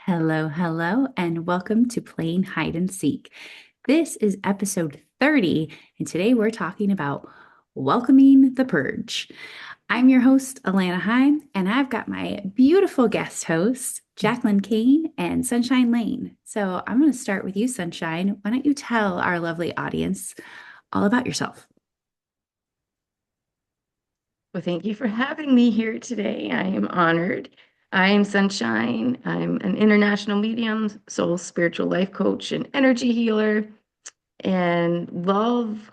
Hello, hello, and welcome to Playing Hide and Seek. This is episode 30, and today we're talking about welcoming the purge. I'm your host, Alana Heim, and I've got my beautiful guest hosts, Jacqueline Kane and Sunshine Layne. So I'm going to start with you, Sunshine. Why don't you tell our lovely audience all about yourself? Well, thank you for having me here today. I am honored. I am Sunshine. I'm an international medium, soul spiritual life coach, and energy healer, and love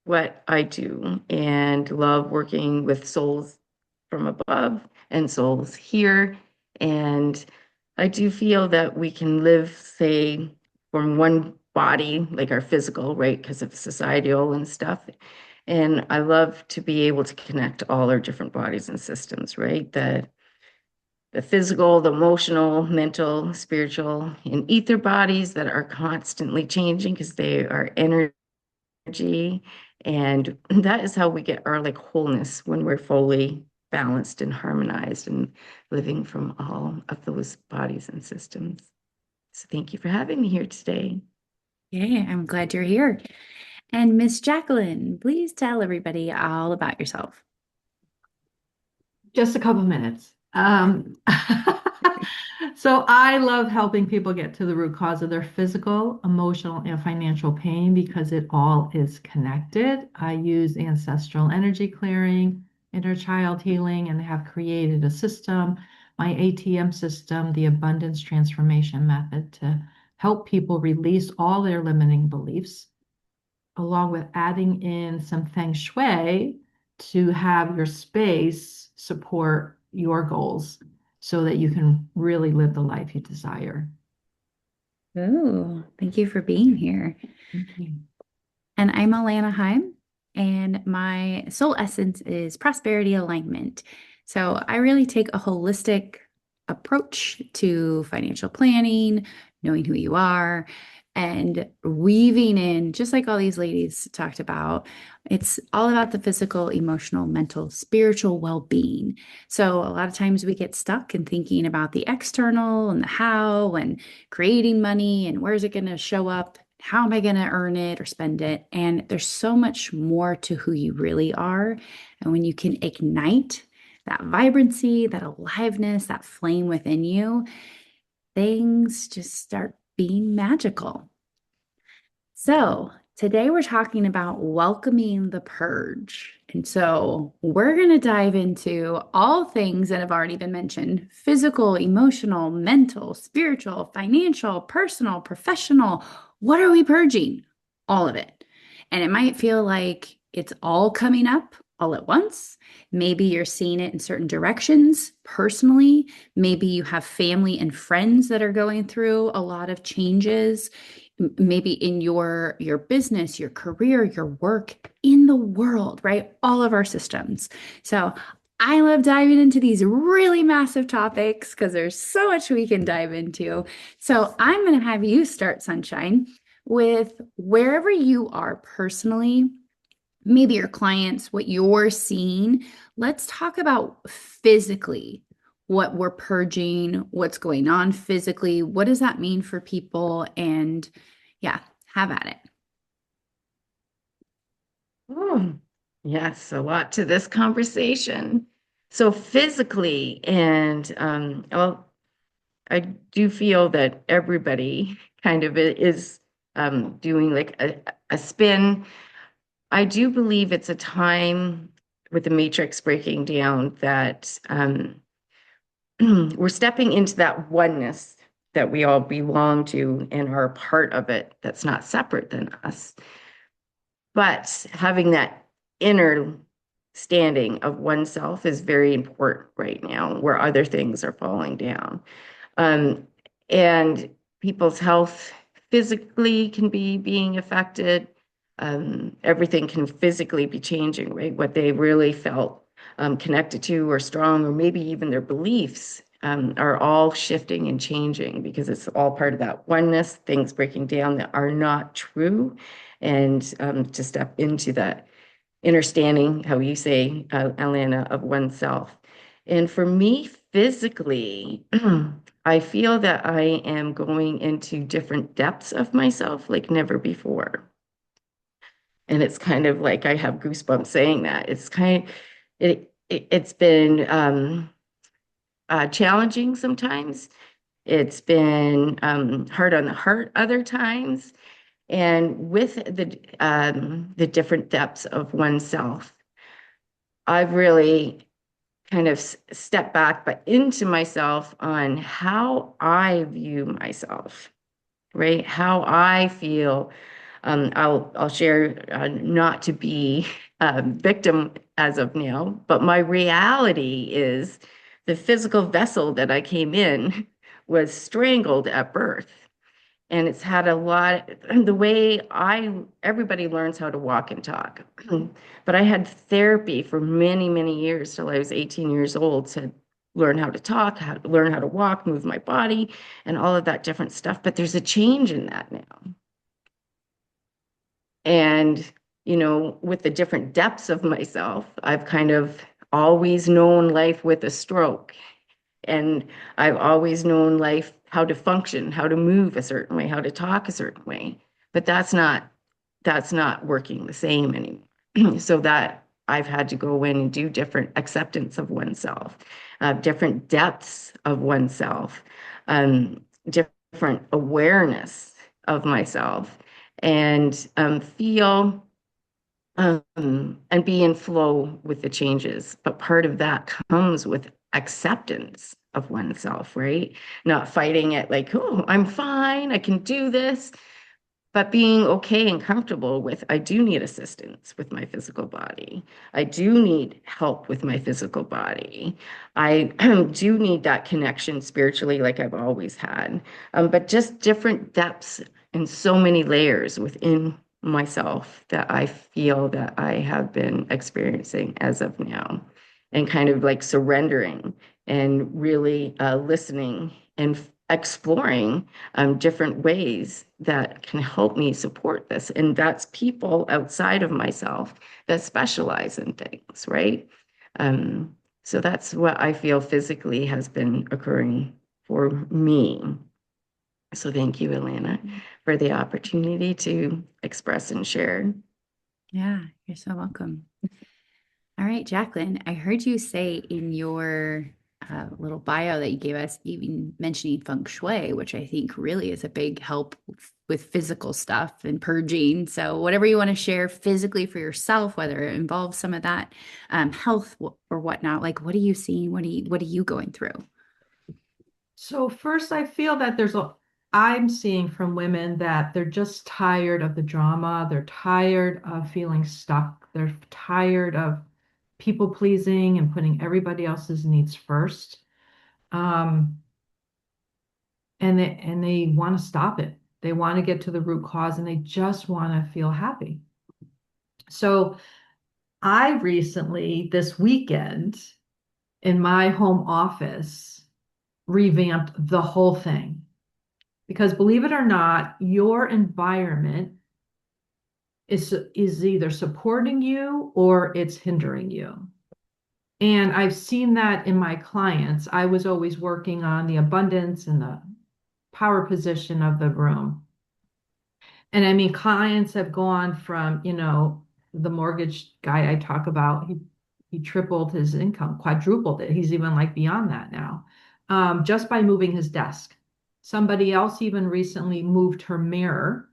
what I do and love working with souls from above and souls here. And I do feel that we can live, say, from one body, like our physical, right, because of societal and stuff. And I love to be able to connect all our different bodies and systems, right? The physical, the emotional, mental, spiritual, and ether bodies that are constantly changing because they are energy. And that is how we get our like wholeness when we're fully balanced and harmonized and living from all of those bodies and systems. So thank you for having me here today. Yeah, I'm glad you're here. And Miss Jacqueline, please tell everybody all about yourself. Just a couple minutes. So I love helping people get to the root cause of their physical, emotional, and financial pain because it all is connected. I use ancestral energy clearing, inner child healing, and have created a system, my ATM system, the abundance transformation method, to help people release all their limiting beliefs along with adding in some feng shui to have your space support your goals so that you can really live the life you desire. Oh, thank you for being here. Thank you. And I'm Alana Heim, and my soul essence is prosperity alignment. So I really take a holistic approach to financial planning, knowing who you are, and weaving in, just like all these ladies talked about, it's all about the physical, emotional, mental, spiritual well being. So a lot of times we get stuck in thinking about the external and the how and creating money and where's it going to show up. How am I going to earn it or spend it? And there's so much more to who you really are. And when you can ignite that vibrancy, that aliveness, that flame within you, things just start being magical. So, today we're talking about welcoming the purge. And so, we're going to dive into all things that have already been mentioned: physical, emotional, mental, spiritual, financial, personal, professional. What are we purging? All of it. And it might feel like it's all coming up all at once. Maybe you're seeing it in certain directions personally. Maybe you have family and friends that are going through a lot of changes, maybe in your business, your career, your work, in the world, right? All of our systems. So I love diving into these really massive topics because there's so much we can dive into. So I'm going to have you start, Sunshine, with wherever you are personally, maybe your clients, what you're seeing. Let's talk about physically what we're purging, what's going on physically. What does that mean for people? And yeah, have at it. Oh, yes, a lot to this conversation. So physically, and well, I do feel that everybody kind of is doing like a spin. I do believe it's a time with the matrix breaking down that we're stepping into that oneness that we all belong to and are a part of it that's not separate than us. But having that inner standing of oneself is very important right now, where other things are falling down. Um, and people's health physically can be being affected. Everything can physically be changing, right? What they really felt connected to or strong, or maybe even their beliefs are all shifting and changing because it's all part of that oneness, things breaking down that are not true. And to step into that understanding, how you say, Alana, of oneself. And for me, physically, I feel that I am going into different depths of myself like never before. And it's kind of like I have goosebumps saying that. It's been challenging sometimes. It's been hard on the heart other times. And with the different depths of oneself, I've really kind of stepped back, but into myself on how I view myself, right? How I feel. I'll share not to be a victim as of now, but my reality is the physical vessel that I came in was strangled at birth. And it's had a lot, the way everybody learns how to walk and talk. But I had therapy for many, many years till I was 18 years old to learn how to talk, how to learn how to walk, move my body, and all of that different stuff. But there's a change in that now. And, with the different depths of myself, I've kind of always known life with a stroke. And I've always known life, how to function, how to move a certain way, how to talk a certain way. But that's not working the same anymore. So that I've had to go in and do different acceptance of oneself, different depths of oneself, different awareness of myself, and feel and be in flow with the changes. But part of that comes with acceptance of oneself, right? Not fighting it like, oh, I'm fine, I can do this, but being okay and comfortable with, I do need assistance with my physical body. I do need help with my physical body. I do need that connection spiritually, like I've always had. But just different depths and so many layers within myself that I feel that I have been experiencing as of now, and kind of like surrendering and really listening and exploring different ways that can help me support this. And that's people outside of myself that specialize in things, right? So that's what I feel physically has been occurring for me. So thank you, Alana, for the opportunity to express and share. Yeah, you're so welcome. All right, Jacqueline, I heard you say in your little bio that you gave us, even mentioning feng shui, which I think really is a big help with physical stuff and purging. So, whatever you want to share physically for yourself, whether it involves some of that health or whatnot, like what are you seeing? What are you going through? So first, I feel that I'm seeing from women that they're just tired of the drama. They're tired of feeling stuck. They're tired of people pleasing and putting everybody else's needs first. Um, and they want to stop it. They want to get to the root cause and they just want to feel happy. So I recently, this weekend, in my home office, revamped the whole thing. Because believe it or not, your environment is either supporting you or it's hindering you. And I've seen that in my clients. I was always working on the abundance and the power position of the room. And I mean, clients have gone from, the mortgage guy I talk about, he tripled his income, quadrupled it. He's even like beyond that now, just by moving his desk. Somebody else even recently moved her mirror,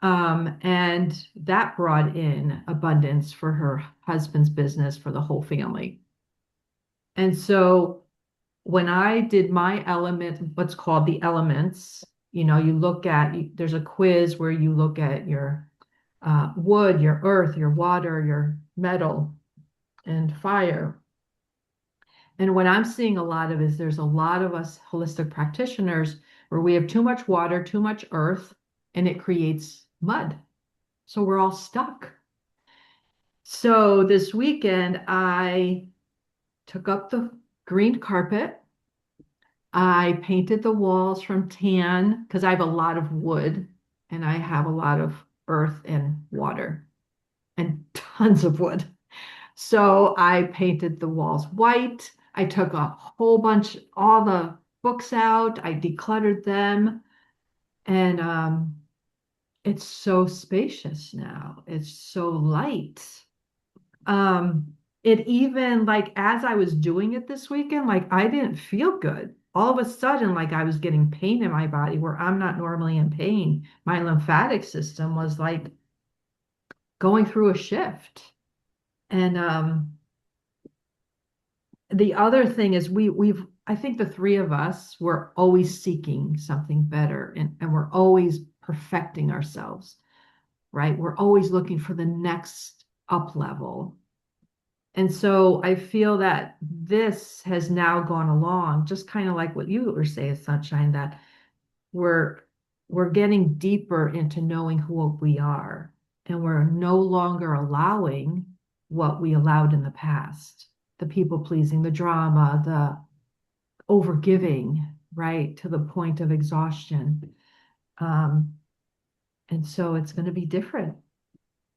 and that brought in abundance for her husband's business for the whole family. And so when I did my element, what's called the elements, there's a quiz where you look at your wood, your earth, your water, your metal, and fire. And what I'm seeing a lot of is there's a lot of us holistic practitioners where we have too much water, too much earth, and it creates mud. So we're all stuck. So this weekend, I took up the green carpet. I painted the walls from tan because I have a lot of wood and I have a lot of earth and water and tons of wood. So I painted the walls white. I took a whole bunch, all the books out, I decluttered them, and it's so spacious now. It's so light. Um, it even like as I was doing it this weekend, like I didn't feel good. All of a sudden, like I was getting pain in my body where I'm not normally in pain. My lymphatic system was like going through a shift. And the other thing is we've I think the three of us were always seeking something better and we're always perfecting ourselves, right? We're always looking for the next up level. And so I feel that this has now gone along, just kind of like what you were saying, Sunshine, that we're we're getting deeper into knowing who we are, and we're no longer allowing what we allowed in the past, the people pleasing, the drama, the overgiving, right, to the point of exhaustion. Um, and so it's going to be different.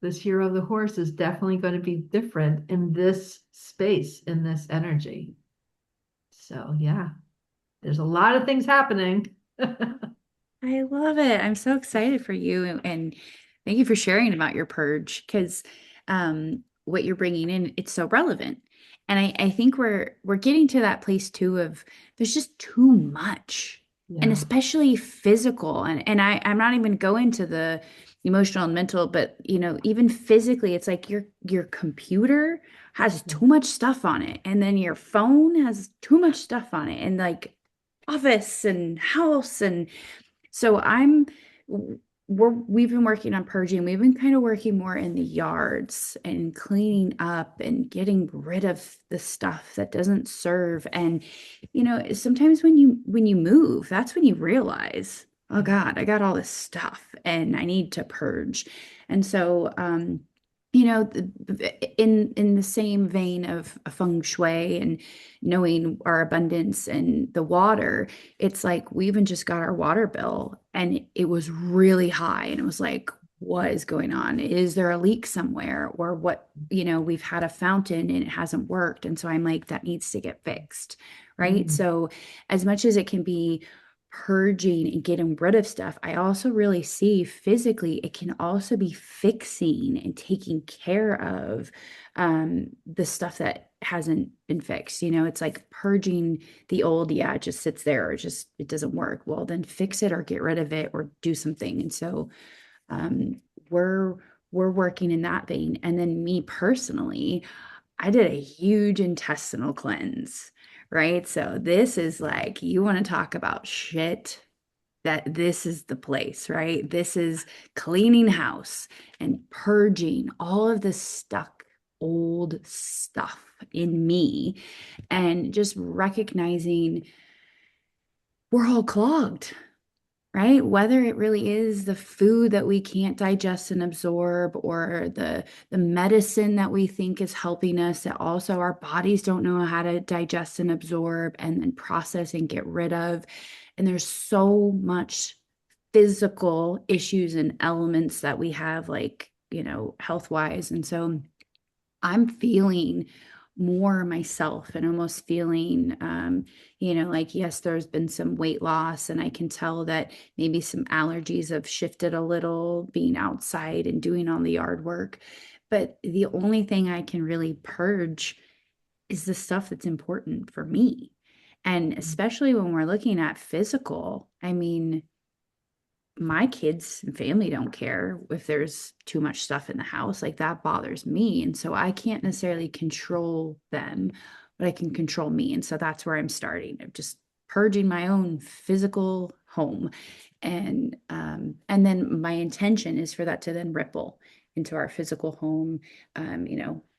This year of the horse is definitely going to be different in this space, in this energy. So, yeah, there's a lot of things happening. I love it. I'm so excited for you and thank you for sharing about your purge because what you're bringing in, it's so relevant. And I think we're getting to that place too of there's just too much and Yeah. especially physical and I'm not even going to the emotional and mental, but even physically, it's like your computer has too much stuff on it and then your phone has too much stuff on it and like office and house and so we've been working on purging. We've been kind of working more in the yards and cleaning up and getting rid of the stuff that doesn't serve. And sometimes when you move, that's when you realize, oh God, I got all this stuff and I need to purge. And so in the same vein of feng shui and knowing our abundance and the water, it's like we even just got our water bill and it was really high. And it was like, what is going on? Is there a leak somewhere? Or what, we've had a fountain and it hasn't worked. And so I'm like, that needs to get fixed. Right. Mm. So, as much as it can be purging and getting rid of stuff, I also really see physically it can also be fixing and taking care of the stuff that hasn't been fixed. It's like purging the old, yeah, it just sits there or just it doesn't work. Well, then fix it or get rid of it or do something. And so um, we're we're working in that vein. And then me personally, I did a huge intestinal cleanse, right? So this is like, you want to talk about shit, that this is the place, right? This is cleaning house and purging all of the stuck old stuff in me and just recognizing we're all clogged, right? Whether it really is the food that we can't digest and absorb or the medicine that we think is helping us that also our bodies don't know how to digest and absorb and then process and get rid of. And there's so much physical issues and elements that we have like, health wise. And so I'm feeling more myself and almost feeling, like, yes, there's been some weight loss, and I can tell that maybe some allergies have shifted a little being outside and doing all the yard work. But the only thing I can really purge is the stuff that's important for me. And especially when we're looking at physical, I mean, my kids and family don't care if there's too much stuff in the house. Like that bothers me. And so I can't necessarily control them, but I can control me. And so that's where I'm starting. I'm just purging my own physical home. And then my intention is for that to then ripple into our physical home,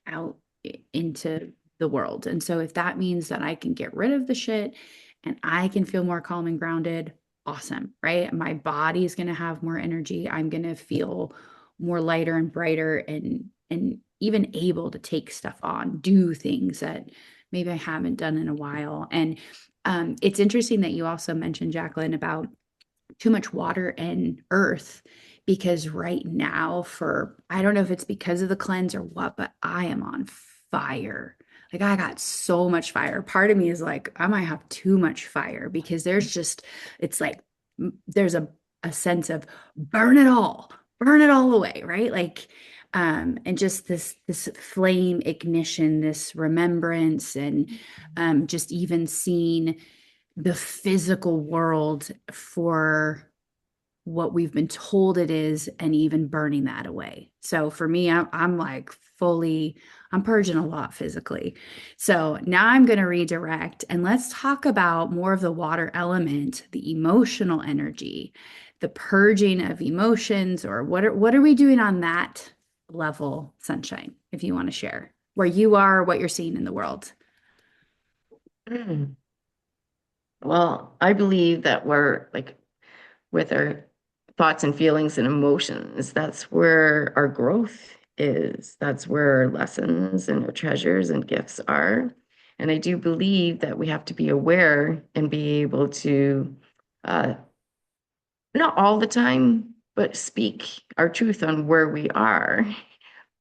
out into the world. And so if that means that I can get rid of the shit and I can feel more calm and grounded, awesome, right? My body is going to have more energy. I'm going to feel more lighter and brighter and even able to take stuff on, do things that maybe I haven't done in a while. And it's interesting that you also mentioned, Jacqueline, about too much water and earth because right now I don't know if it's because of the cleanse or what, but I am on fire. like I got so much fire. Part of me is like, I might have too much fire because it's like there's a sense of burn it all away, right? Like, and just this flame ignition, this remembrance, and just even seeing the physical world for what we've been told it is and even burning that away. So for me, I'm like I'm purging a lot physically. So now I'm going to redirect and let's talk about more of the water element, the emotional energy, the purging of emotions, or what are we doing on that level, Sunshine, if you want to share where you are, what you're seeing in the world. Mm. Well, I believe that we're like with our thoughts and feelings and emotions, that's where our growth is. That's where our lessons and our treasures and gifts are. And I do believe that we have to be aware and be able to, uh, not all the time, but speak our truth on where we are.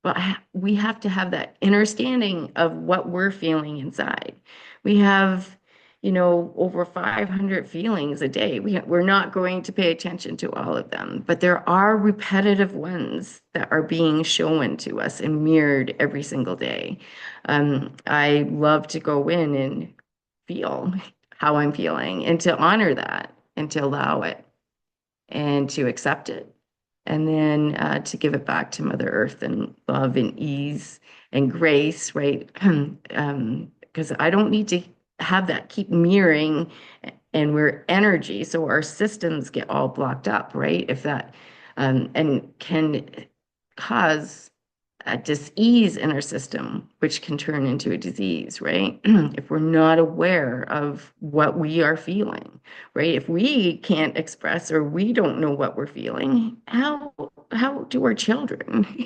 But we have to have that understanding of what we're feeling inside. We have, over 500 feelings a day. We're not going to pay attention to all of them, but there are repetitive ones that are being shown to us and mirrored every single day. I love to go in and feel how I'm feeling and to honor that and to allow it and to accept it and then to give it back to Mother Earth and love and ease and grace, right? Because I don't need to have that keep mirroring and we're energy, so our systems get all blocked up, right? If that and can cause a dis-ease in our system, which can turn into a disease, right? If we're not aware of what we are feeling, right? If we can't express or we don't know what we're feeling, how do our children,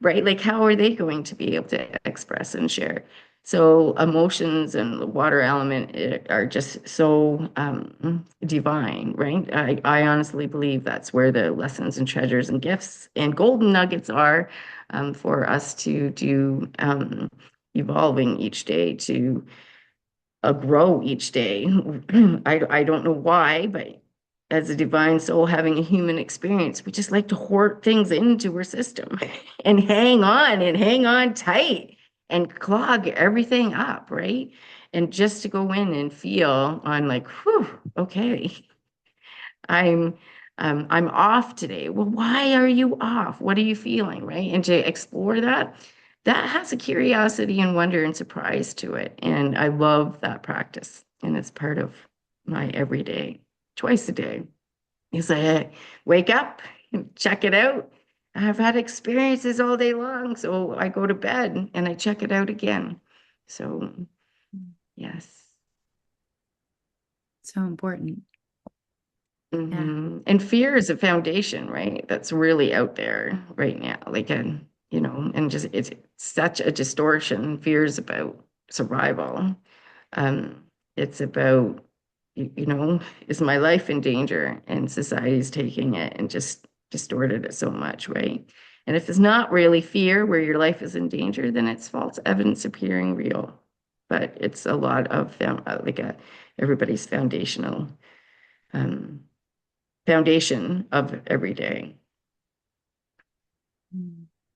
right? Like how are they going to be able to express and share? So emotions and the water element are just so divine, right? I honestly believe that's where the lessons and treasures and gifts and golden nuggets are for us to do evolving each day to grow each day. I don't know why, but as a divine soul having a human experience, we just like to hoard things into our system and hang on tight and clog everything up, right? And just to go in and feel on like, whew, okay, I'm I'm off today. Well, why are you off? What are you feeling, right? And to explore that, that has a curiosity and wonder and surprise to it. And I love that practice. And it's part of my everyday, twice a day. Is I wake up, check it out. I've had experiences all day long, so I go to bed and I check it out again. So, yes. So important. Yeah. And fear is a foundation, right? That's really out there right now. Like, and just it's such a distortion. Fear is about survival. Um, it's about, is my life in danger? And society's taking it and just distorted it so much, right? And if it's not really fear where your life is in danger, then it's false evidence appearing real. But it's a lot of them, everybody's um, foundation of every day.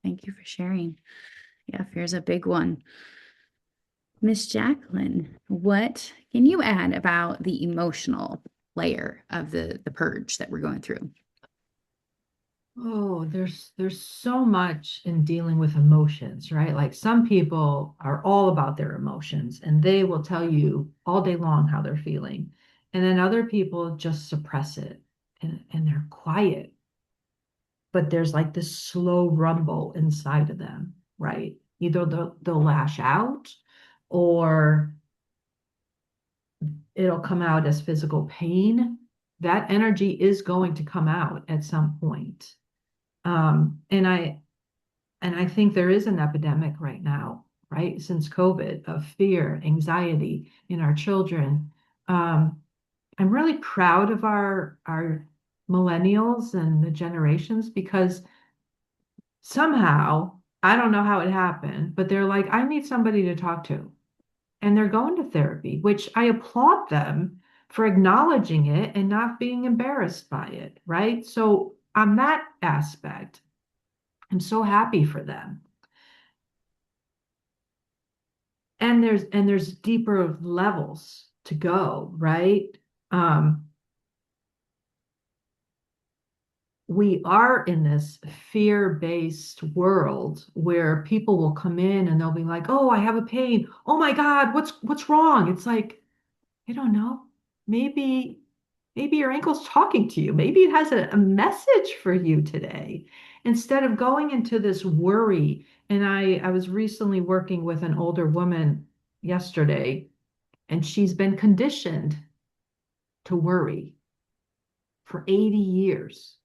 Thank you for sharing. Yeah, fear's a big one. Miss Jacqueline, what can you add about the emotional layer of the purge that we're going through? Oh, there's so much in dealing with emotions, right? Like some people are all about their emotions and they will tell you all day long how they're feeling. And then other people just suppress it and they're quiet, but there's like this slow rumble inside of them, right? Either they'll lash out or it'll come out as physical pain. That energy is going to come out at some point. And I think there is an epidemic right now, right? Since COVID of fear, anxiety in our children. I'm really proud of our millennials and the generations because somehow, I don't know how it happened, but they're like, I need somebody to talk to. and they're going to therapy, which I applaud them for acknowledging it and not being embarrassed by it, right? So on that aspect, I'm so happy for them. And there's deeper levels to go, right? Um, we are in this fear-based world where people will come in and they'll be like, "Oh, I have a pain. Oh my God, what's wrong?" It's like, I don't know. Maybe maybe your ankle's talking to you. Maybe it has a message for you today. Instead of going into this worry. And I was recently working with an older woman yesterday, and she's been conditioned to worry for 80 years.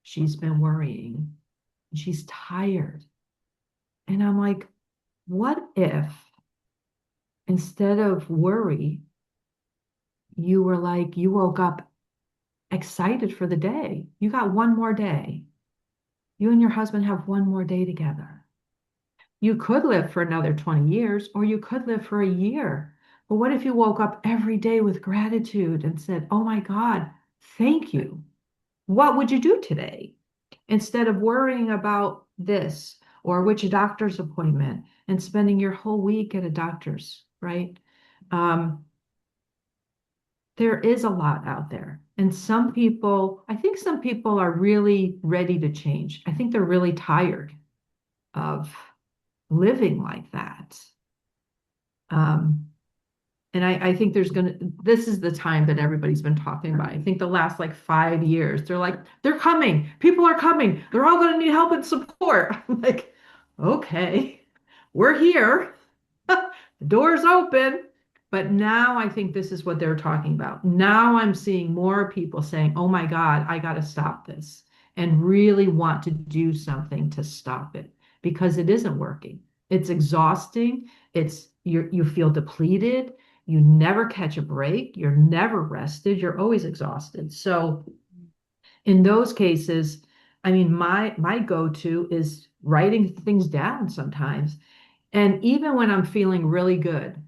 She's been worrying. She's tired. And I'm like, what if instead of worry, you were like, you woke up excited for the day? You got one more day. You and your husband have one more day together. You could live for another 20 years, or you could live for a year. But what if you woke up every day with gratitude and said, "Oh my God, thank you"? What would you do today? Instead of worrying about this or which doctor's appointment and spending your whole week at a doctor's, right? Um, there is a lot out there. And some people, I think some people are really ready to change. I think they're really tired of living like that. Um, and I think this is the time that everybody's been talking about. I think the last like 5 years, they're like, they're coming. People are coming. They're all going to need help and support. I'm like, okay, we're here. The door's open. But now I think this is what they're talking about. Now I'm seeing more people saying, oh my God, I got to stop this and really want to do something to stop it because it isn't working. It's exhausting. You feel depleted. You never catch a break. You're never rested. You're always exhausted. So in those cases, I mean, my go-to is writing things down sometimes. And even when I'm feeling really good,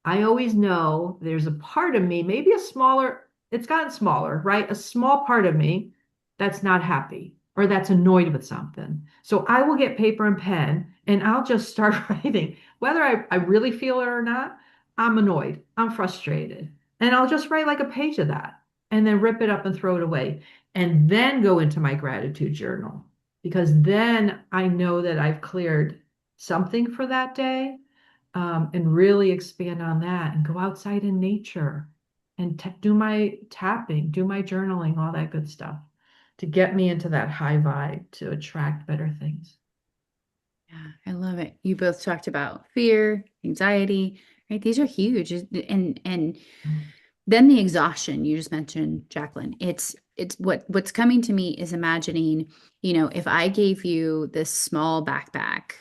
I always know there's a part of me, maybe it's gotten smaller, right? A small part of me that's not happy or that's annoyed with something. So I will get paper and pen and I'll just start writing. Whether I really feel it or not, I'm annoyed, I'm frustrated. And I'll just write like a page of that and then rip it up and throw it away. And then go into my gratitude journal because then I know that I've cleared something for that day, and really expand on that and go outside in nature and do my tapping, do my journaling, all that good stuff to get me into that high vibe to attract better things. Yeah, I love it. You both talked about fear, anxiety, right? These are huge. And then the exhaustion you just mentioned, Jacqueline. It's what's coming to me is imagining, if I gave you this small backpack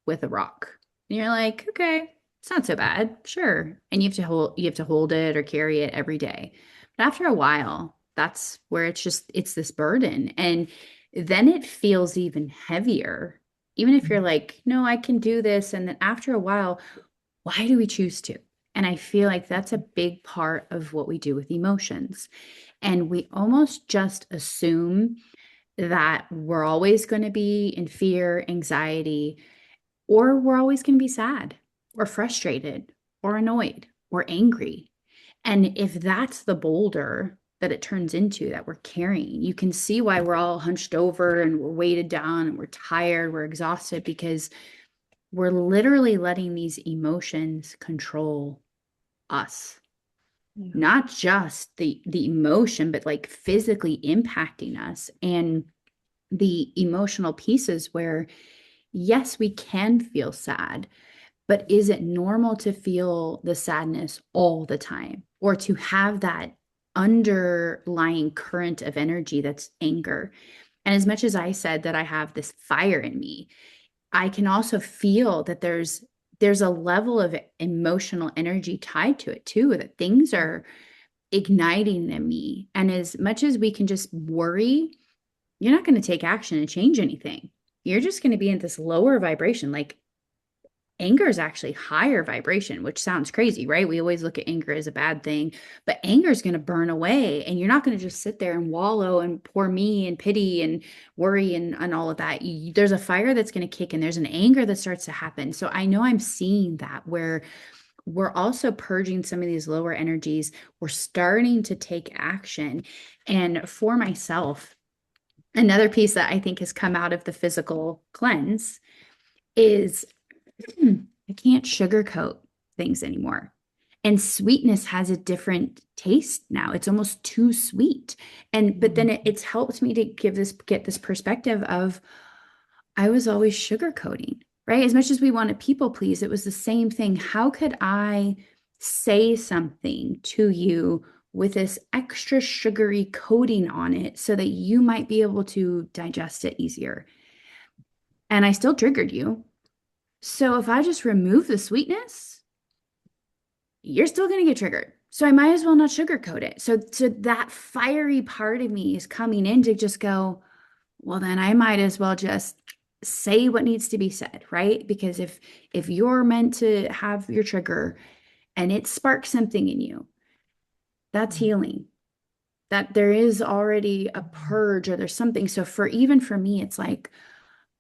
with a rock, and you're like, okay, it's not so bad, sure. And you have to hold it or carry it every day. But after a while, that's where it's this burden. And then it feels even heavier. Even if you're like, no, I can do this. And then after a while, why do we choose to? And I feel like that's a big part of what we do with emotions. And we almost just assume that we're always going to be in fear, anxiety, or we're always going to be sad or frustrated or annoyed or angry. And if that's the boulder that it turns into that we're carrying, you can see why we're all hunched over and we're weighted down and we're tired, we're exhausted because we're literally letting these emotions control us. Yeah. Not just the emotion, but like physically impacting us. And the emotional pieces where, yes, we can feel sad, but is it normal to feel the sadness all the time or to have that underlying current of energy that's anger? And as much as I said that I have this fire in me, I can also feel that there's a level of emotional energy tied to it too, that things are igniting in me. And as much as we can just worry, you're not going to take action and change anything. You're just going to be in this lower vibration. Like anger is actually higher vibration, which sounds crazy, right? We always look at anger as a bad thing, but anger is going to burn away, and you're not going to just sit there and wallow and poor me and pity and worry and all of that. There's a fire that's going to kick in. There's an anger that starts to happen. So I know I'm seeing that where we're also purging some of these lower energies. We're starting to take action. And for myself, another piece that I think has come out of the physical cleanse is I can't sugarcoat things anymore. And sweetness has a different taste now. It's almost too sweet. But then it's helped me to get this perspective of I was always sugarcoating, right? As much as we want to people please, it was the same thing. How could I say something to you with this extra sugary coating on it so that you might be able to digest it easier? And I still triggered you. So if I just remove the sweetness, you're still going to get triggered. So I might as well not sugarcoat it. So that fiery part of me is coming in to just go, well, then I might as well just say what needs to be said, right? Because if you're meant to have your trigger and it sparks something in you, that's healing. That there is already a purge or there's something. So even for me, it's like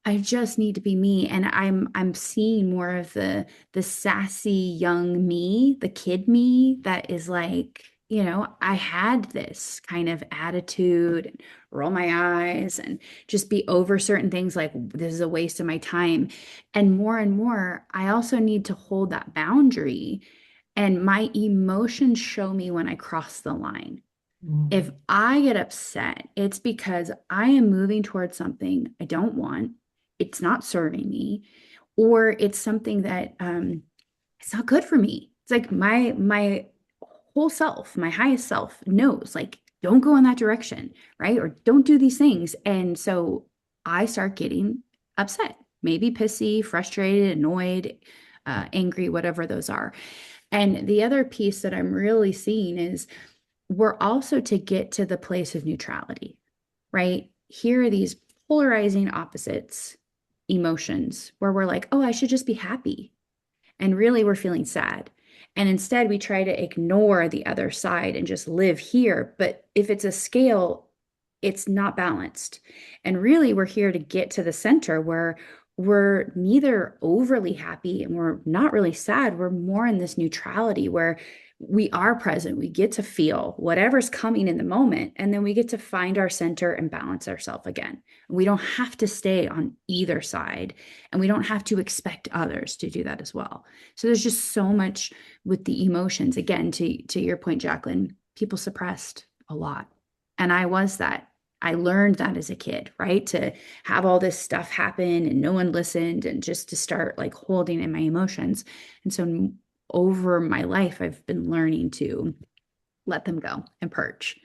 I just need to be me. And I'm seeing more of the sassy young me, the kid me that is like, I had this kind of attitude and roll my eyes and just be over certain things like this is a waste of my time. And more, I also need to hold that boundary. And my emotions show me when I cross the line. If I get upset, it's because I am moving towards something I don't want. It's not serving me, or it's something that it's not good for me. It's like my whole self, my highest self knows, like, don't go in that direction, right? Or don't do these things. And so I start getting upset, maybe pissy, frustrated, annoyed, angry, whatever those are. And the other piece that I'm really seeing is we're also to get to the place of neutrality, right? Here are these polarizing opposites emotions where we're like, oh, I should just be happy. And really, we're feeling sad. And instead, we try to ignore the other side and just live here. But if it's a scale, it's not balanced. And really, we're here to get to the center where we're neither overly happy and we're not really sad. We're more in this neutrality where we are present. We get to feel whatever's coming in the moment, and then we get to find our center and balance ourselves again. We don't have to stay on either side, and we don't have to expect others to do that as well. So there's just so much with the emotions. Again, to your point, Jacqueline, people suppressed a lot. And I was that. I learned that as a kid, right? To have all this stuff happen and no one listened, and just to start like holding in my emotions. And so over my life, I've been learning to let them go and purge.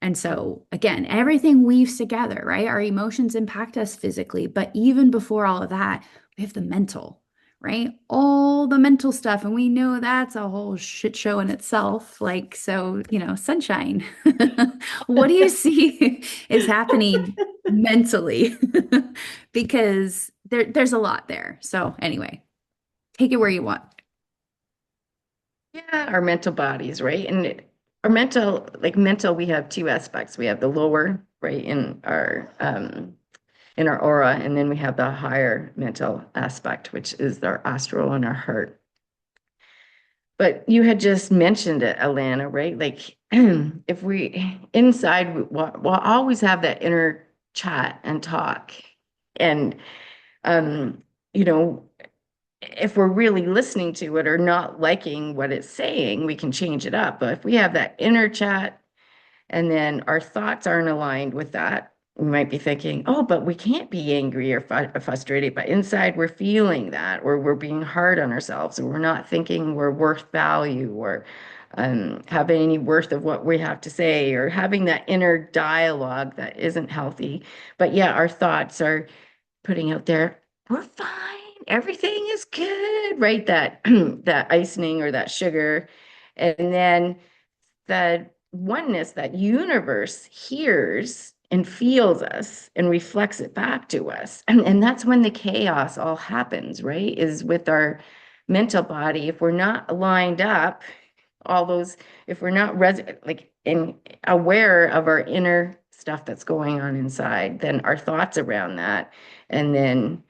And so again, everything weaves together, right? Our emotions impact us physically, but even before all of that, we have the mental, right? All the mental stuff. And we know that's a whole shit show in itself. Like, so, sunshine. What do you see is happening mentally? Because there's a lot there. So anyway, take it where you want. Yeah, our mental bodies, right? And our mental, we have two aspects. We have the lower, right, in our aura, and then we have the higher mental aspect, which is our astral and our heart. But you had just mentioned it, Alana, right? Like if we inside, we'll always have that inner chat and talk. And you know, if we're really listening to it or not liking what it's saying, we can change it up. But if we have that inner chat and then our thoughts aren't aligned with that, we might be thinking, oh, but we can't be angry or frustrated. But inside, we're feeling that, or we're being hard on ourselves, or we're not thinking we're worth value, or having any worth of what we have to say, or having that inner dialogue that isn't healthy. But yeah, our thoughts are putting out there, we're fine, everything is good, right? That that icing or that sugar. And then the oneness that universe hears and feels us and reflects it back to us. And that's when the chaos all happens, right? Is with our mental body. If we're not lined up, all those, if we're not like in aware of our inner stuff that's going on inside, then our thoughts around that, and then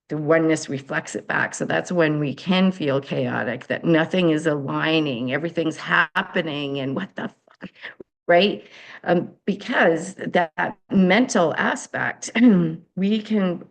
the oneness reflects it back. So that's when we can feel chaotic, that nothing is aligning, everything's happening, and what the fuck, right? Because that mental aspect, we can,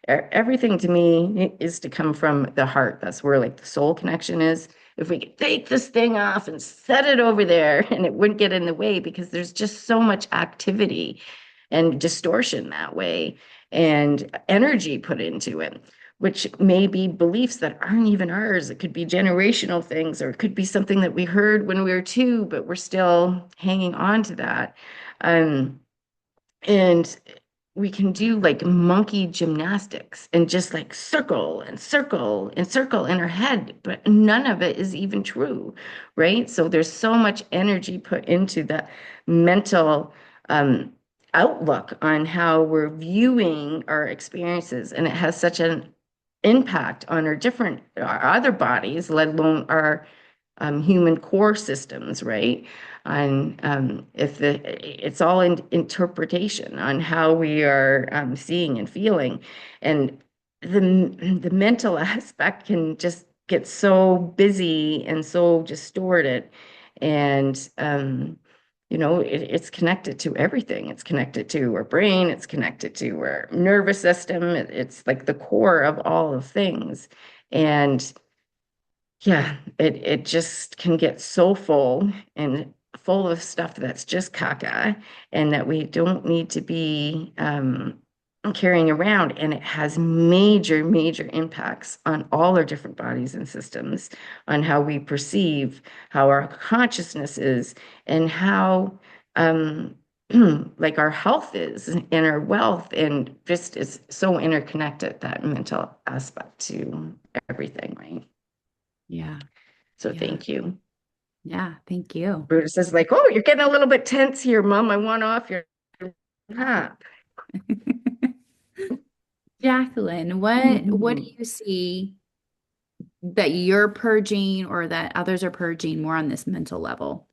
everything to me is to come from the heart. That's where like the soul connection is. If we could take this thing off and set it over there and it wouldn't get in the way, because there's just so much activity and distortion that way and energy put into it, which may be beliefs that aren't even ours. It could be generational things, or it could be something that we heard when we were two, but we're still hanging on to that. And we can do like monkey gymnastics and just like circle and circle and circle in our head, but none of it is even true, right? So there's so much energy put into the mental outlook on how we're viewing our experiences, and it has such an impact on our other bodies, let alone our human core systems, right? On if it's all in interpretation on how we are seeing and feeling, and the mental aspect can just get so busy and so distorted, and it's connected to everything. It's connected to our brain. It's connected to our nervous system. It's like the core of all of things, and yeah, it just can get so full and full of stuff that's just caca, and that we don't need to be carrying around. And it has major, major impacts on all our different bodies and systems, on how we perceive, how our consciousness is, and how like our health is, and our wealth, and just is so interconnected, that mental aspect to everything, right? Yeah. So Yeah. thank you. Yeah. Thank you. Brutus is like, oh, you're getting a little bit tense here, Mom. I want off your top. Jacqueline, what do you see that you're purging or that others are purging more on this mental level?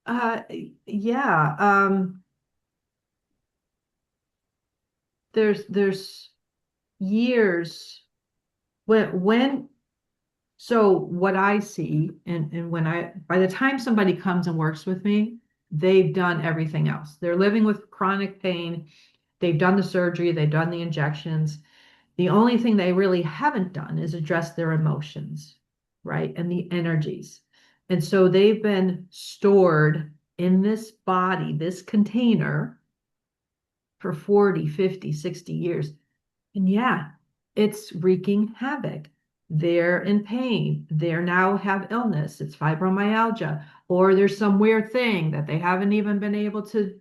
Uh, yeah. There's years when so what I see, and when by the time somebody comes and works with me, they've done everything else. They're living with chronic pain. They've done the surgery, they've done the injections. The only thing they really haven't done is address their emotions, right? And the energies. And so they've been stored in this body, this container, for 40, 50, 60 years. And yeah, it's wreaking havoc. They're in pain. They now have illness. It's fibromyalgia, or there's some weird thing that they haven't even been able to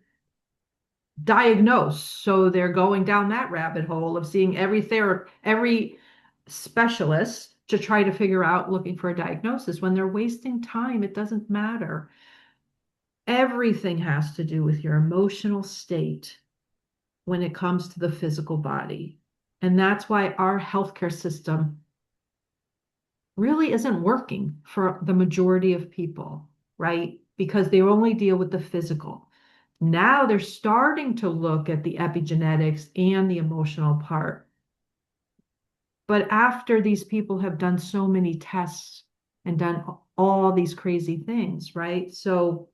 diagnose. So they're going down that rabbit hole of seeing every specialist to try to figure out, looking for a diagnosis. When they're wasting time, it doesn't matter. Everything has to do with your emotional state when it comes to the physical body. And that's why our healthcare system really isn't working for the majority of people, right? Because they only deal with the physical. Now they're starting to look at the epigenetics and the emotional part. But after these people have done so many tests and done all these crazy things, right? So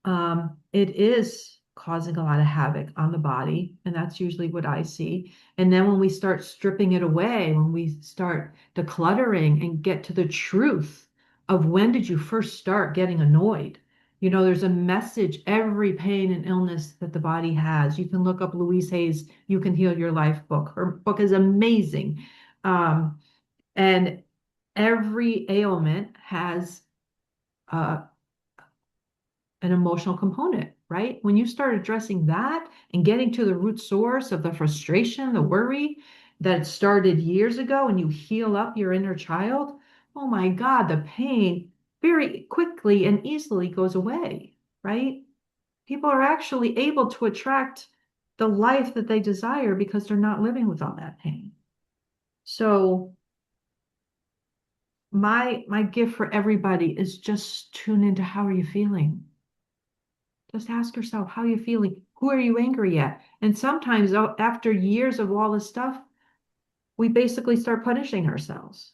it is causing a lot of havoc on the body, and that's usually what I see. And then when we start stripping it away, when we start decluttering and get to the truth of, when did you first start getting annoyed? There's a message, every pain and illness that the body has. You can look up Louise Hay's You Can Heal Your Life book. Her book is amazing. And every ailment has uh, an emotional component, right? When you start addressing that and getting to the root source of the frustration, the worry that started years ago, and you heal up your inner child, oh my God, the pain very quickly and easily goes away. right? People are actually able to attract the life that they desire because they're not living with all that pain. So my gift for everybody is just tune into how are you feeling? Just ask yourself, how are you feeling? Who are you angry at? And sometimes after years of all this stuff, we basically start punishing ourselves.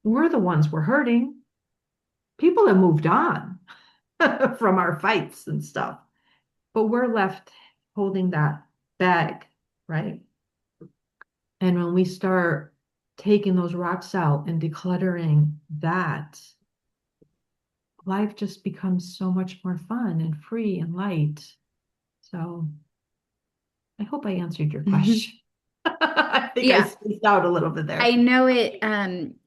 We're the ones we're hurting. People have moved on from our fights and stuff, but we're left holding that bag, right? And when we start taking those rocks out and decluttering that, life just becomes so much more fun and free and light. So I hope I answered your question. I think I Yeah. spaced out a little bit I there. know it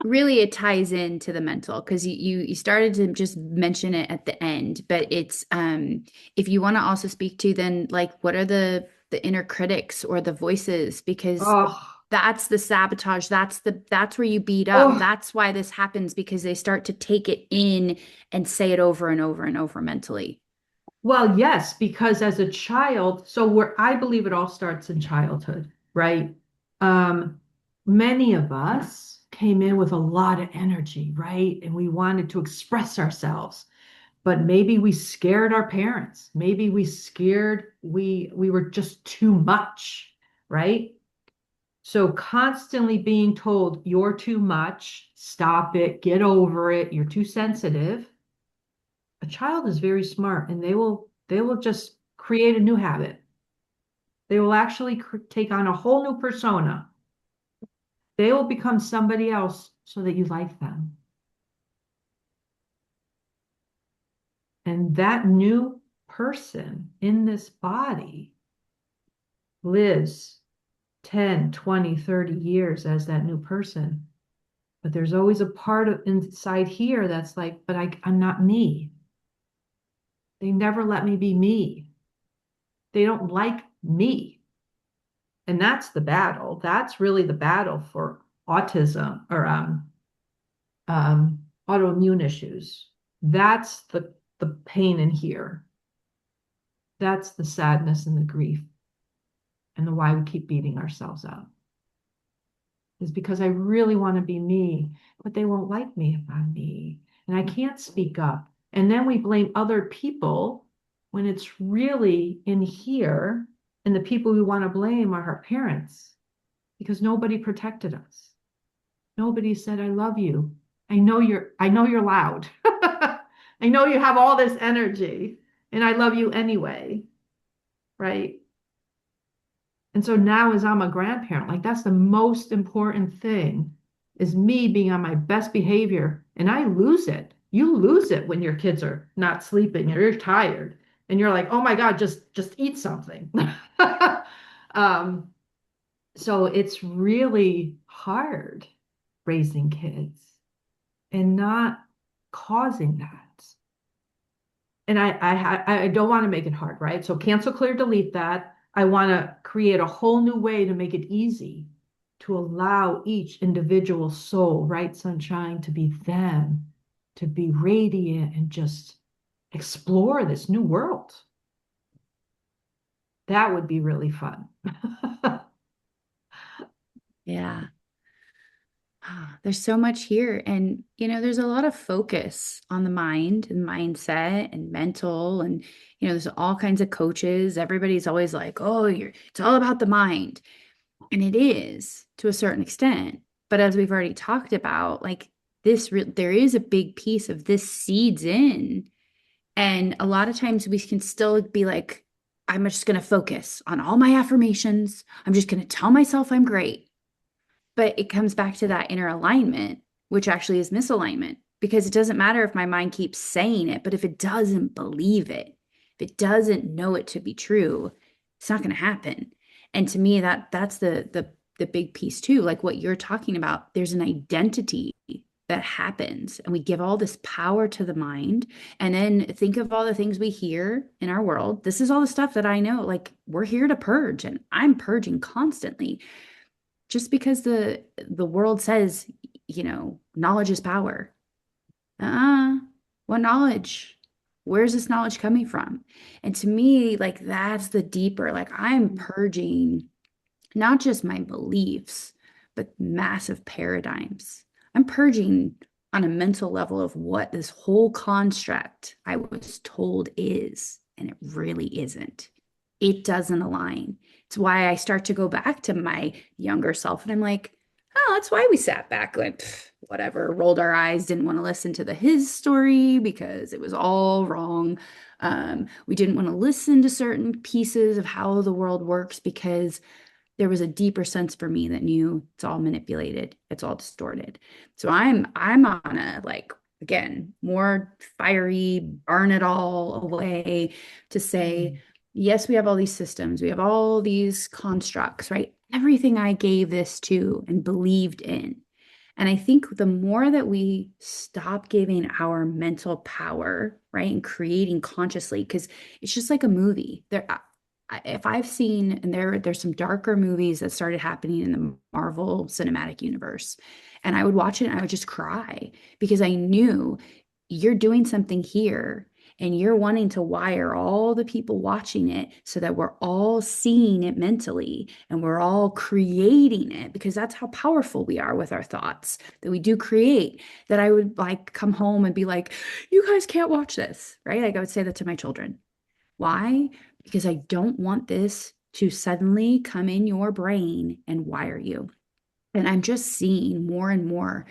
really it ties into the mental because you started to just mention it at the end, but it's if you want to also speak to then like what are the inner critics or the voices because Oh, that's the sabotage, that's where you beat up. oh, That's why this happens because they start to take it in and say it over and over and over mentally. well, yes, because as a child, so where I believe it all starts in childhood, right? Um, Many of us came in with a lot of energy, right? And we wanted to express ourselves, but maybe we scared our parents. Maybe we were just too much, right? So constantly being told you're too much, stop it, get over it, you're too sensitive. A child is very smart and they will just create a new habit. They will actually take on a whole new persona. They will become somebody else so that you like them. And that new person in this body lives 10, 20, 30 years as that new person. But there's always a part of inside here that's like, but I'm not me. They never let me be me. They don't like me. And that's the battle. That's really the battle for autism or autoimmune issues. That's the pain in here. That's the sadness and the grief and the why we keep beating ourselves up. Is because I really want to be me, but they won't like me if I'm me. And I can't speak up. And then we blame other people when it's really in here. And the people we want to blame are our parents because nobody protected us. Nobody said, I love you. I know you're loud. I know you have all this energy and I love you anyway. Right. And so now as I'm a grandparent, like that's the most important thing is me being on my best behavior. And I lose it. You lose it when your kids are not sleeping or you're tired and you're like, oh my God, just eat something. um, so it's really hard raising kids and not causing that. And I don't want to make it hard, right? So cancel, clear, delete that. I want to create a whole new way to make it easy to allow each individual soul, right, sunshine, to be them, to be radiant and just explore this new world. That would be really fun. Yeah. There's so much here. And, there's a lot of focus on the mind and mindset and mental. And, there's all kinds of coaches. Everybody's always like, oh, it's all about the mind. And it is to a certain extent. But as we've already talked about, like there is a big piece of this seeds in. And a lot of times we can still be like, I'm just going to focus on all my affirmations. I'm just going to tell myself I'm great. But it comes back to that inner alignment, which actually is misalignment, because it doesn't matter if my mind keeps saying it, but if it doesn't believe it, if it doesn't know it to be true, it's not going to happen. And to me, that's the big piece too, like what you're talking about. There's an identity that happens, and we give all this power to the mind. And then think of all the things we hear in our world. This is all the stuff that I know, like we're here to purge, and I'm purging constantly just because the world says, knowledge is power. What knowledge? Where's this knowledge coming from? And to me, like that's the deeper, like I'm purging not just my beliefs, but massive paradigms. I'm purging on a mental level of what this whole construct I was told is, and it really isn't. It doesn't align. It's why I start to go back to my younger self and I'm like, oh, that's why we sat back like, whatever, rolled our eyes, didn't want to listen to his story because it was all wrong. We didn't want to listen to certain pieces of how the world works because there was a deeper sense for me that knew it's all manipulated, it's all distorted. So I'm on a like again more fiery, burn it all away to say, yes, we have all these systems, we have all these constructs, right? Everything I gave this to and believed in. And I think the more that we stop giving our mental power, right, and creating consciously, because it's just like a movie. If I've seen, and there's some darker movies that started happening in the Marvel Cinematic Universe, and I would watch it and I would just cry because I knew you're doing something here and you're wanting to wire all the people watching it so that we're all seeing it mentally and we're all creating it because that's how powerful we are with our thoughts that we do create. That I would like come home and be like, you guys can't watch this, right? Like I would say that to my children. Why? Because I don't want this to suddenly come in your brain and wire you. And I'm just seeing more and more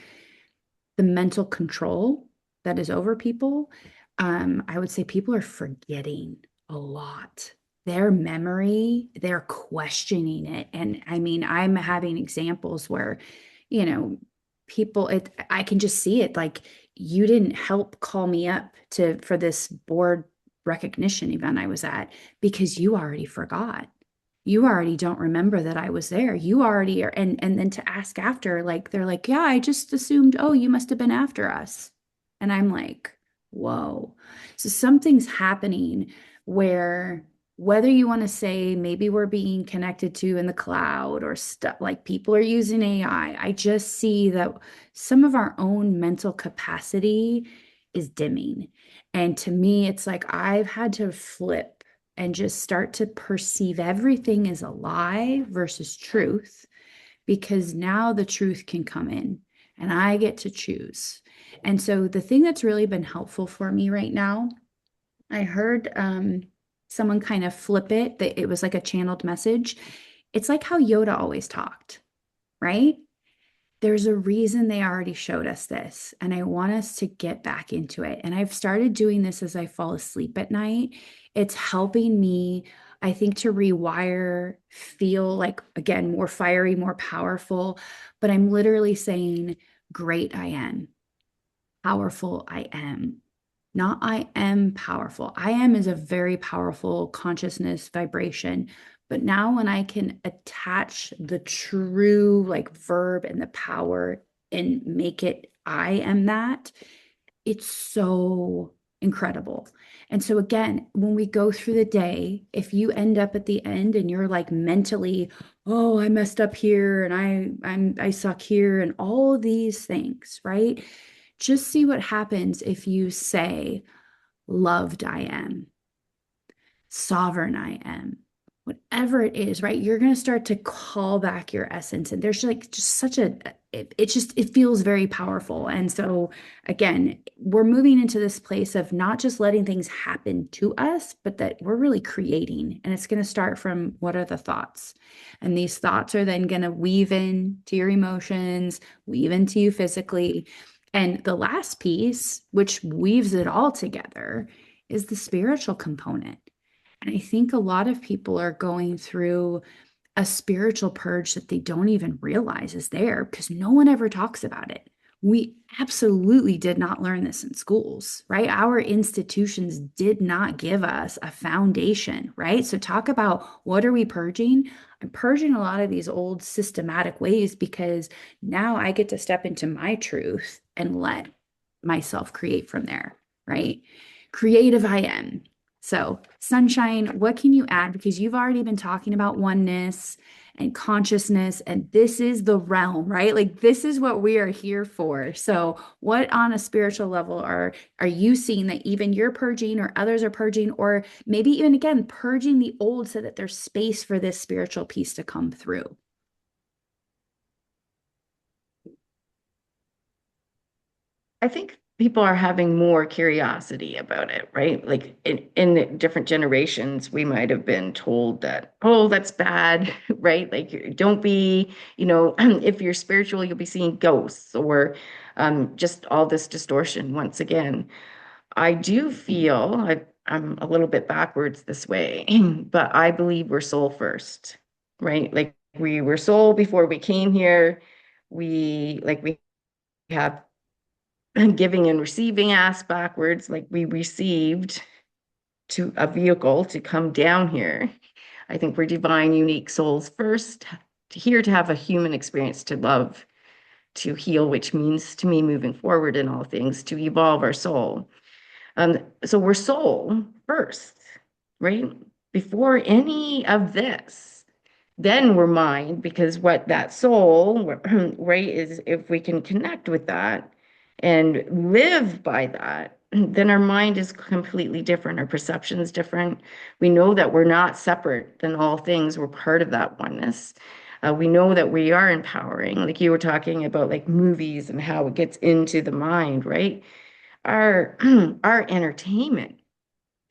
the mental control that is over people. I would say people are forgetting a lot. Their memory, they're questioning it. And I mean, I'm having examples where, you know, I can just see it. Like you didn't help call me up for this board recognition event I was at because you already forgot. You already don't remember that I was there. You already are. And then to ask after, like, they're like, yeah, I just assumed, oh, you must have been after us. And I'm like, whoa. So something's happening where whether you want to say maybe we're being connected to in the cloud or stuff like people are using AI, I just see that some of our own mental capacity is dimming. And to me, it's like I've had to flip and just start to perceive everything as a lie versus truth, because now the truth can come in and I get to choose. And so the thing that's really been helpful for me right now, I heard someone kind of flip it, that it was like a channeled message. It's like how Yoda always talked, right? There's a reason they already showed us this, and I want us to get back into it. And I've started doing this as I fall asleep at night. It's helping me, I think, to rewire, feel like, again, more fiery, more powerful. But I'm literally saying, great, I am. Powerful, I am. Not I am powerful. I am is a very powerful consciousness vibration. But now when I can attach the true like verb and the power and make it I am that, it's so incredible. And so again, when we go through the day, if you end up at the end and you're like mentally, oh, I messed up here and I suck here and all these things, right? Just see what happens if you say, loved I am, sovereign I am, whatever it is, right? You're going to start to call back your essence. And there's like just such it feels very powerful. And so again, we're moving into this place of not just letting things happen to us, but that we're really creating. And it's going to start from what are the thoughts? And these thoughts are then going to weave in to your emotions, weave into you physically. And the last piece, which weaves it all together, is the spiritual component. And I think a lot of people are going through a spiritual purge that they don't even realize is there because no one ever talks about it. We absolutely did not learn this in schools, right? Our institutions did not give us a foundation, right? So talk about what are we purging? I'm purging a lot of these old systematic ways because now I get to step into my truth and let myself create from there, right? Creative I am. So, Sunshine, what can you add? Because you've already been talking about oneness and consciousness, and this is the realm, right? Like this is what we are here for. So, what on a spiritual level are you seeing that even you're purging or others are purging, or maybe even again purging the old so that there's space for this spiritual piece to come through? I think people are having more curiosity about it, right? Like in different generations, we might have been told that, oh, that's bad, right? Like, don't be, if you're spiritual, you'll be seeing ghosts or just all this distortion once again. I do feel I'm a little bit backwards this way, but I believe we're soul first, right? Like we were soul before we came here. We have giving and receiving ass backwards, like we received to a vehicle to come down here. I think we're divine, unique souls first, here to have a human experience, to love, to heal, which means to me moving forward in all things, to evolve our soul. So we're soul first, right? Before any of this, then we're mind, because what that soul, right, is if we can connect with that and live by that, then our mind is completely different. Our perception is different. We know that we're not separate than all things. We're part of that oneness. We know that we are empowering, like you were talking about, like movies and how it gets into the mind, right? Our our entertainment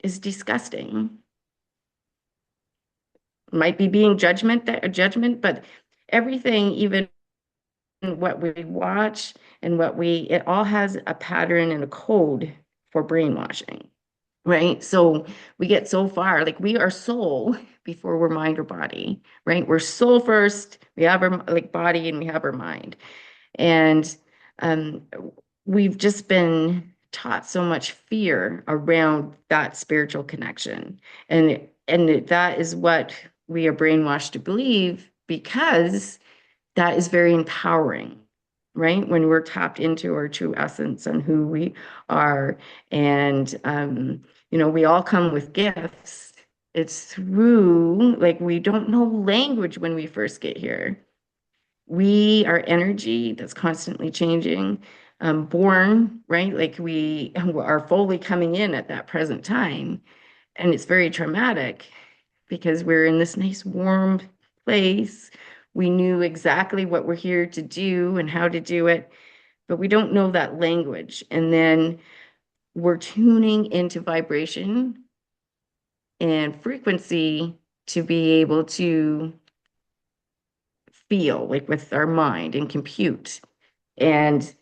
is disgusting. Might be being judgment, but everything, even what we watch and it all has a pattern and a code for brainwashing, right? So we get so far, like we are soul before we're mind or body, right? We're soul first, we have our like body and we have our mind. And um, we've just been taught so much fear around that spiritual connection. And that is what we are brainwashed to believe, because that is very empowering, right? When we're tapped into our true essence and who we are. And, we all come with gifts. It's through, like, we don't know language when we first get here. We are energy that's constantly changing, born, right? Like we are fully coming in at that present time. And it's very traumatic because we're in this nice warm place. We knew exactly what we're here to do and how to do it, but we don't know that language. And then we're tuning into vibration and frequency to be able to feel, like with our mind and compute. And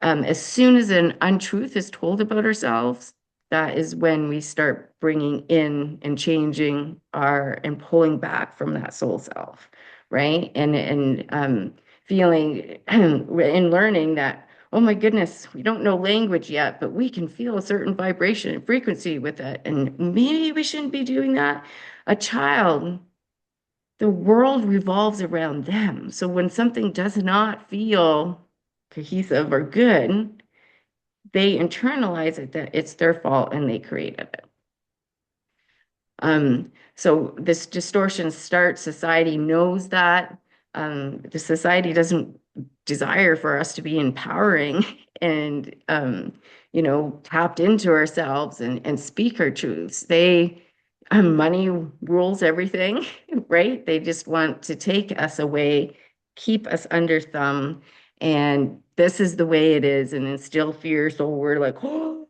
as soon as an untruth is told about ourselves, that is when we start bringing in and changing and pulling back from that soul self, right? And feeling and learning that, oh my goodness, we don't know language yet, but we can feel a certain vibration and frequency with it, and maybe we shouldn't be doing that. A child, the world revolves around them. So when something does not feel cohesive or good, they internalize it that it's their fault and they created it. So this distortion starts, society knows that. The society doesn't desire for us to be empowering and, tapped into ourselves and speak our truths. Money rules everything, right? They just want to take us away, keep us under thumb, and this is the way it is, and instill fear. So we're like, oh,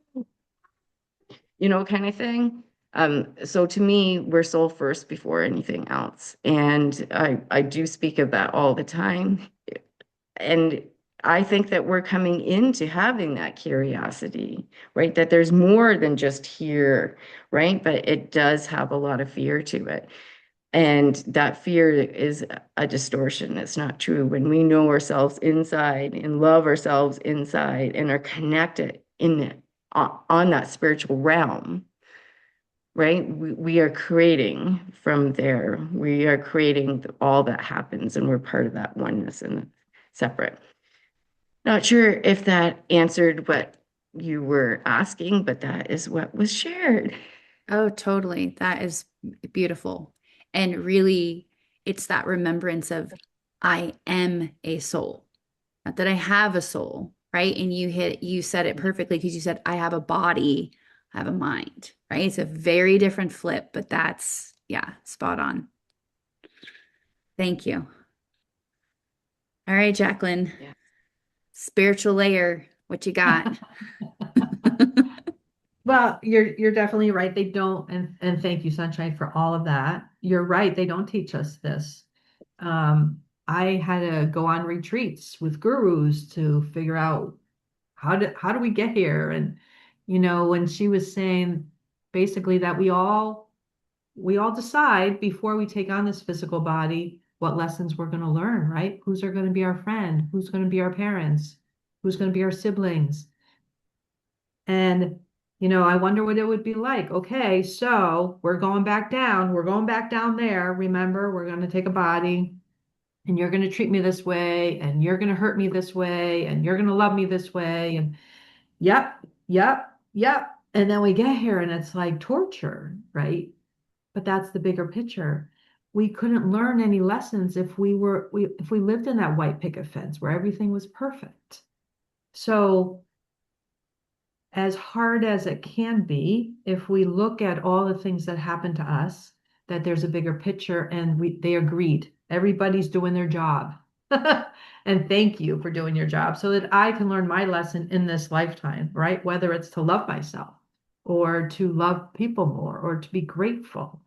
kind of thing. So to me, we're soul first before anything else. And I do speak of that all the time. And I think that we're coming into having that curiosity, right? That there's more than just here, right? But it does have a lot of fear to it. And that fear is a distortion. It's not true. When we know ourselves inside and love ourselves inside and are connected on that spiritual realm, right? We are creating from there. We are creating all that happens, and we're part of that oneness and separate. Not sure if that answered what you were asking, but that is what was shared. Oh, totally. That is beautiful. And really, it's that remembrance of I am a soul, not that I have a soul, right? And you said it perfectly because you said, I have a body, I have a mind, right? It's a very different flip, but that's, yeah, spot on. Thank you. All right, Jacqueline, Yeah. spiritual layer, what you got? Well, you're definitely right. They don't, and thank you, Sunshine, for all of that. You're right. They don't teach us this. I had to go on retreats with gurus to figure out how do we get here? And when she was saying basically that we all decide before we take on this physical body what lessons we're going to learn, right? Who's are going to be our friend? Who's going to be our parents? Who's going to be our siblings? And I wonder what it would be like. Okay, so we're going back down. We're going back down there. Remember, we're going to take a body and you're going to treat me this way and you're going to hurt me this way and you're going to love me this way. And yep, yep, yep. And then we get here and it's like torture, right? But that's the bigger picture. We couldn't learn any lessons if we lived in that white picket fence where everything was perfect. So as hard as it can be, if we look at all the things that happen to us, that there's a bigger picture and they agreed. Everybody's doing their job. And thank you for doing your job so that I can learn my lesson in this lifetime, right? Whether it's to love myself or to love people more or to be grateful.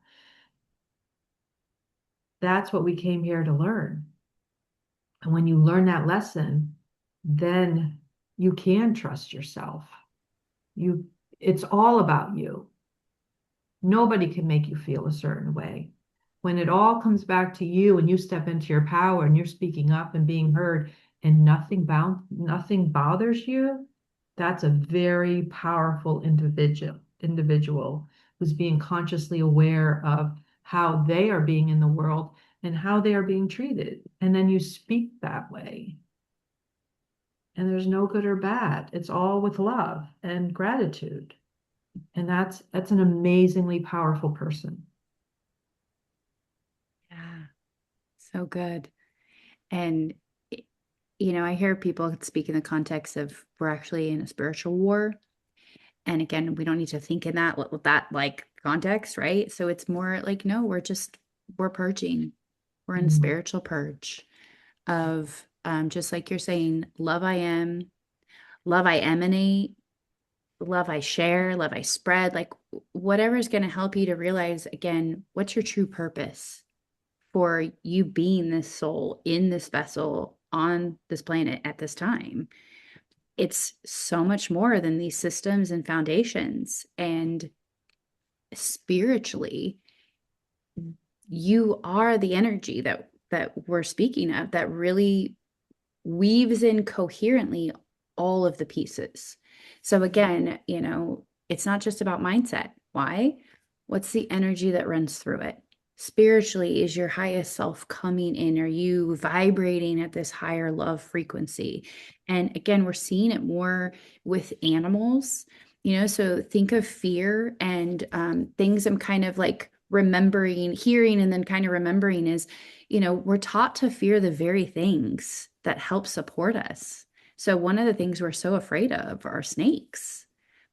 That's what we came here to learn. And when you learn that lesson, then you can trust yourself. You, it's all about you. Nobody can make you feel a certain way. When it all comes back to you and you step into your power and you're speaking up and being heard and nothing bothers you, that's a very powerful individual who's being consciously aware of how they are being in the world and how they are being treated. And then you speak that way. And there's no good or bad. It's all with love and gratitude. And that's an amazingly powerful person. Yeah, so good. And, I hear people speak in the context of we're actually in a spiritual war. And again, we don't need to think in that like context, right? So it's more like, no, we're purging. We're in a Mm. spiritual purge of just like you're saying, love I emanate, love I share, love I spread, like whatever is going to help you to realize again, what's your true purpose for you being this soul in this vessel on this planet at this time. It's so much more than these systems and foundations. And spiritually, you are the energy that we're speaking of that really weaves in coherently all of the pieces. So again, it's not just about mindset. Why? What's the energy that runs through it? Spiritually, is your highest self coming in? Are you vibrating at this higher love frequency? And again, we're seeing it more with animals, so think of fear and things I'm kind of like remembering, hearing, and then kind of remembering is, we're taught to fear the very things that help support us. So one of the things we're so afraid of are snakes,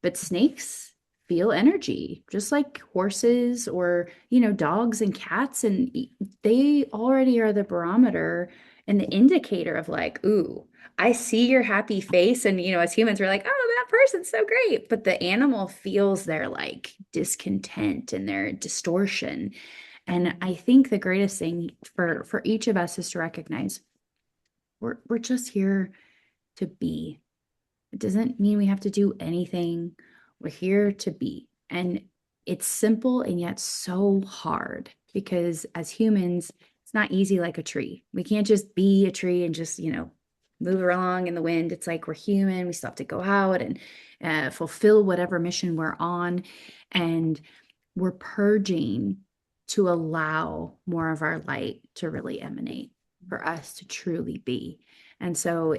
but snakes feel energy just like horses or, dogs and cats. And they already are the barometer and the indicator of like, ooh, I see your happy face. And, as humans, we're like, oh, that person's so great. But the animal feels their like discontent and their distortion. And I think the greatest thing for each of us is to recognize we're just here to be. It doesn't mean we have to do anything. We're here to be. And it's simple and yet so hard because as humans, it's not easy like a tree. We can't just be a tree and just, move along in the wind. It's like we're human. We still have to go out and fulfill whatever mission we're on. And we're purging to allow more of our light to really emanate for us to truly be. And so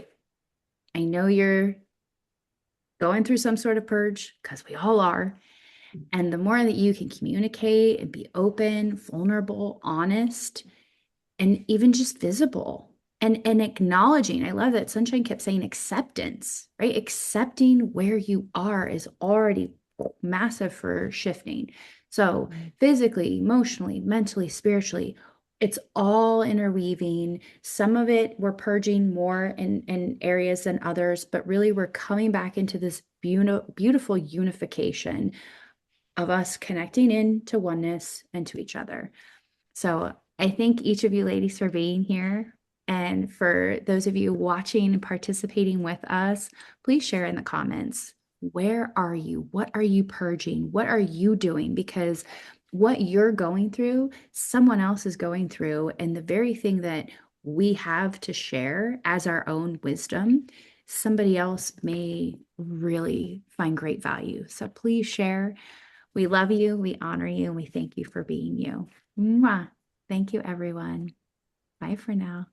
I know you're going through some sort of purge because we all are. And the more that you can communicate and be open, vulnerable, honest, and even just visible and acknowledging. I love that Sunshine kept saying acceptance, right? Accepting where you are is already massive for shifting. So physically, emotionally, mentally, spiritually, it's all interweaving. Some of it we're purging more in areas than others, but really we're coming back into this beautiful unification of us connecting into oneness and to each other. So I thank each of you ladies for being here. And for those of you watching and participating with us, please share in the comments. Where are you? What are you purging? What are you doing? Because what you're going through, someone else is going through. And the very thing that we have to share as our own wisdom, somebody else may really find great value. So please share. We love you, we honor you, and we thank you for being you. Mwah. Thank you, everyone. Bye for now.